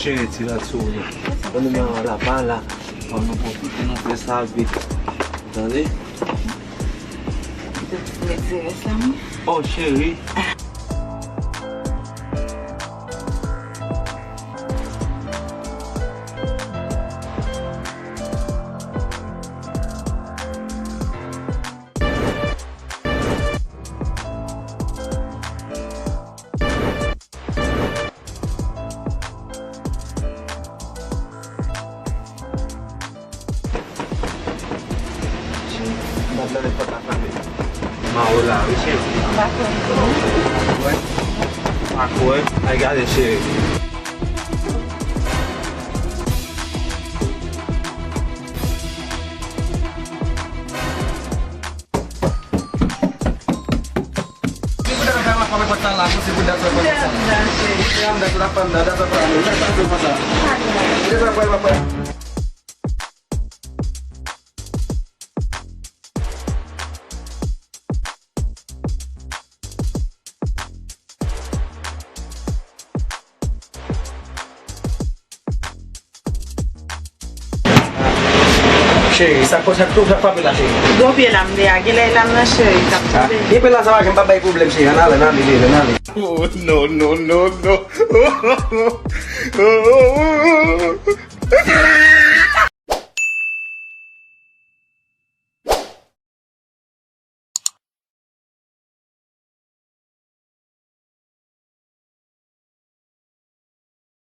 scegli tirazioni. Quando mi ha la palla, fanno un po' tutti i nostri salvi. Dai. Oh, scegli? Ma ora vicino. Acqua, hai gade scegli. Come facciamo là? Così guardate la cosa. Anda sulla panda, da da prendere, da tanto passare. Cosa poi va poi? Şey, sa cosa tu fa per la cena? Doppio l'amdea, che lei l'hanno scelta. Di quella sa che babbai problem sì, anale, nali. Oh, no.